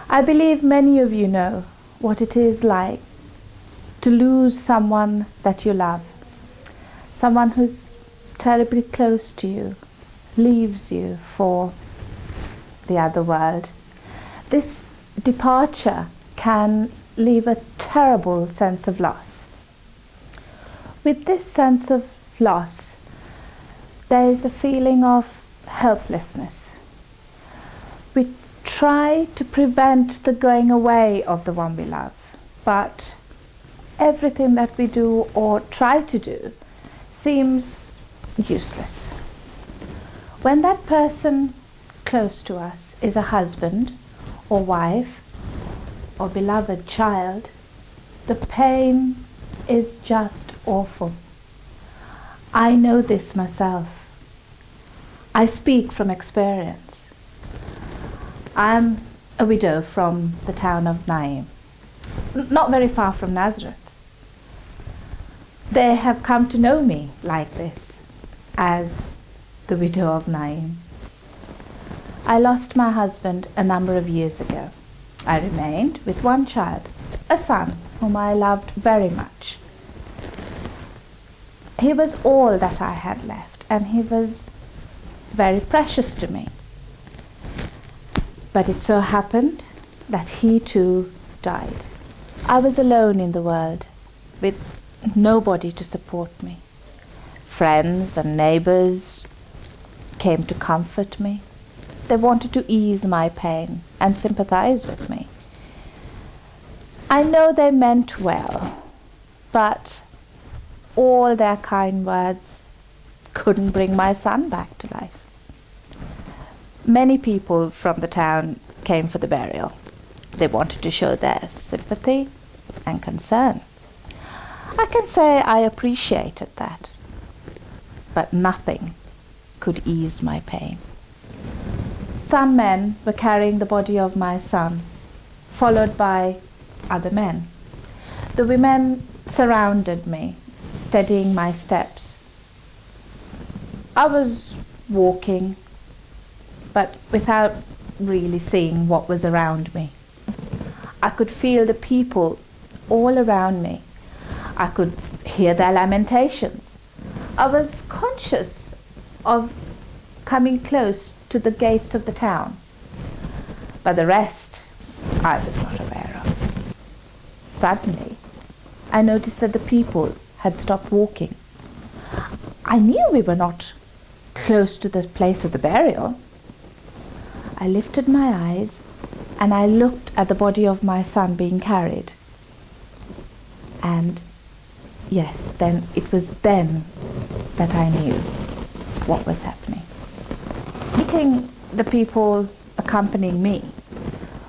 I believe many of you know what it is like to lose someone that you love, someone who's terribly close to you, leaves you for the other world. This departure can leave a terrible sense of loss. With this sense of loss, there is a feeling of helplessness. We try to prevent the going away of the one we love, but everything that we do or try to do seems useless. When that person close to us is a husband or wife or beloved child, the pain is just awful. I know this myself. I speak from experience. I'm a widow from the town of Naim, not very far from Nazareth. They have come to know me like this, as the widow of Naim. I lost my husband a number of years ago. I remained with one child, a son whom I loved very much. He was all that I had left, and he was very precious to me. But it so happened that he too died. I was alone in the world, with nobody to support me. Friends and neighbors came to comfort me. They wanted to ease my pain and sympathize with me. I know they meant well, but all their kind words couldn't bring my son back to life. Many people from the town came for the burial. They wanted to show their sympathy and concern. I can say I appreciated that, but nothing could ease my pain. Some men were carrying the body of my son, followed by other men. The women surrounded me, steadying my steps. I was walking, but without really seeing what was around me. I could feel the people all around me. I could hear their lamentations. I was conscious of coming close to the gates of the town, but the rest I was not aware of. Suddenly, I noticed that the people had stopped walking. I knew we were not close to the place of the burial. I lifted my eyes and I looked at the body of my son being carried. And yes, then it was then that I knew what was happening. Meeting the people accompanying me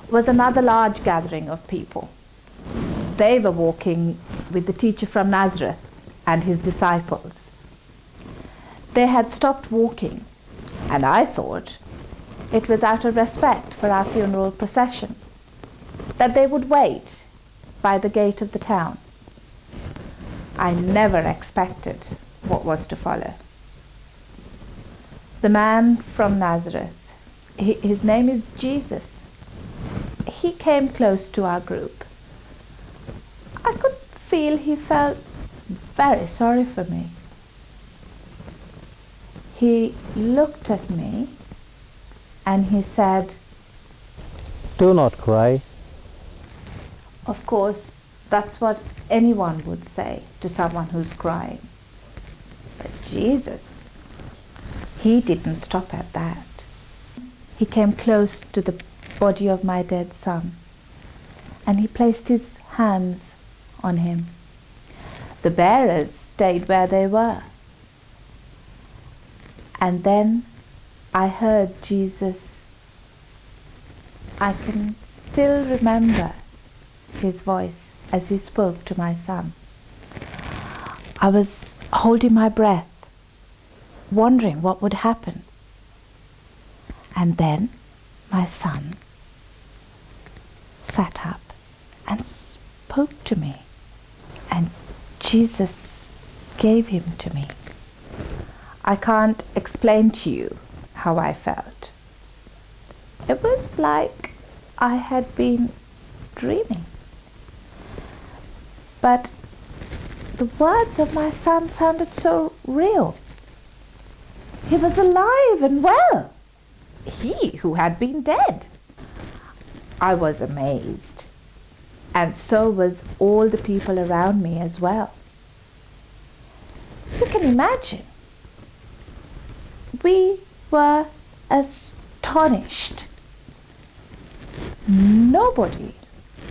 was another large gathering of people. They were walking with the teacher from Nazareth and his disciples. They had stopped walking, and I thought it was out of respect for our funeral procession that they would wait by the gate of the town. I never expected what was to follow. The man from Nazareth, his name is Jesus. He came close to our group. I could feel he felt very sorry for me. He looked at me and he said, "Do not cry." Of course, that's what anyone would say to someone who's crying. But Jesus, he didn't stop at that. He came close to the body of my dead son, and he placed his hands on him. The bearers stayed where they were. And then I heard Jesus. I can still remember his voice as he spoke to my son. I was holding my breath, wondering what would happen. And then my son sat up and spoke to me, and Jesus gave him to me. I can't explain to you how I felt. It was like I had been dreaming. But the words of my son sounded so real. He was alive and well, he who had been dead. I was amazed, and so was all the people around me as well. You can imagine, we were astonished. Nobody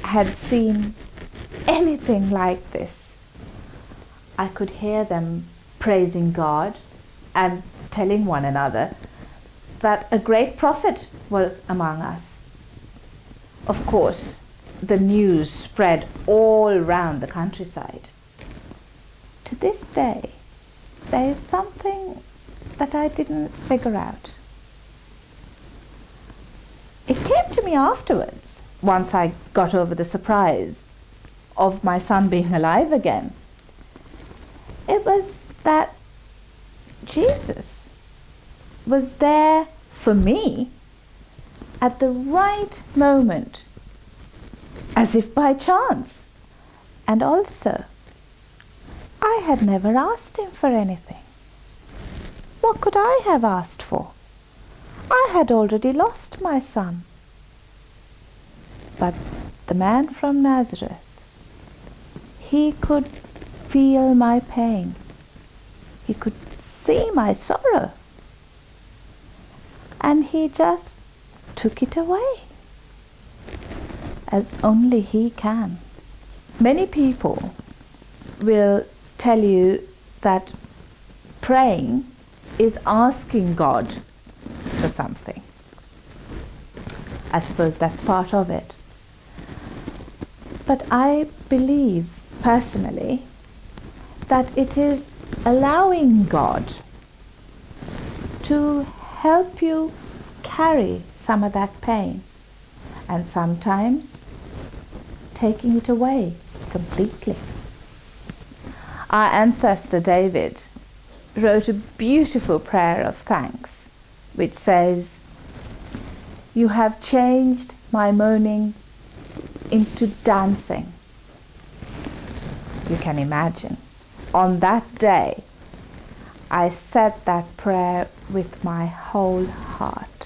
had seen anything like this. I could hear them praising God and telling one another that a great prophet was among us. Of course, the news spread all round the countryside. To this day, there is something that I didn't figure out. It came to me afterwards, once I got over the surprise of my son being alive again. It was that Jesus was there for me at the right moment, as if by chance. And also, I had never asked him for anything. What could I have asked for? I had already lost my son. But the man from Nazareth, he could feel my pain. He could see my sorrow. And he just took it away, as only he can. Many people will tell you that praying is asking God for something. I suppose that's part of it. But I believe personally that it is allowing God to help you carry some of that pain, and sometimes taking it away completely. Our ancestor David wrote a beautiful prayer of thanks, which says, "You have changed my mourning into dancing." You can imagine, on that day, I said that prayer with my whole heart.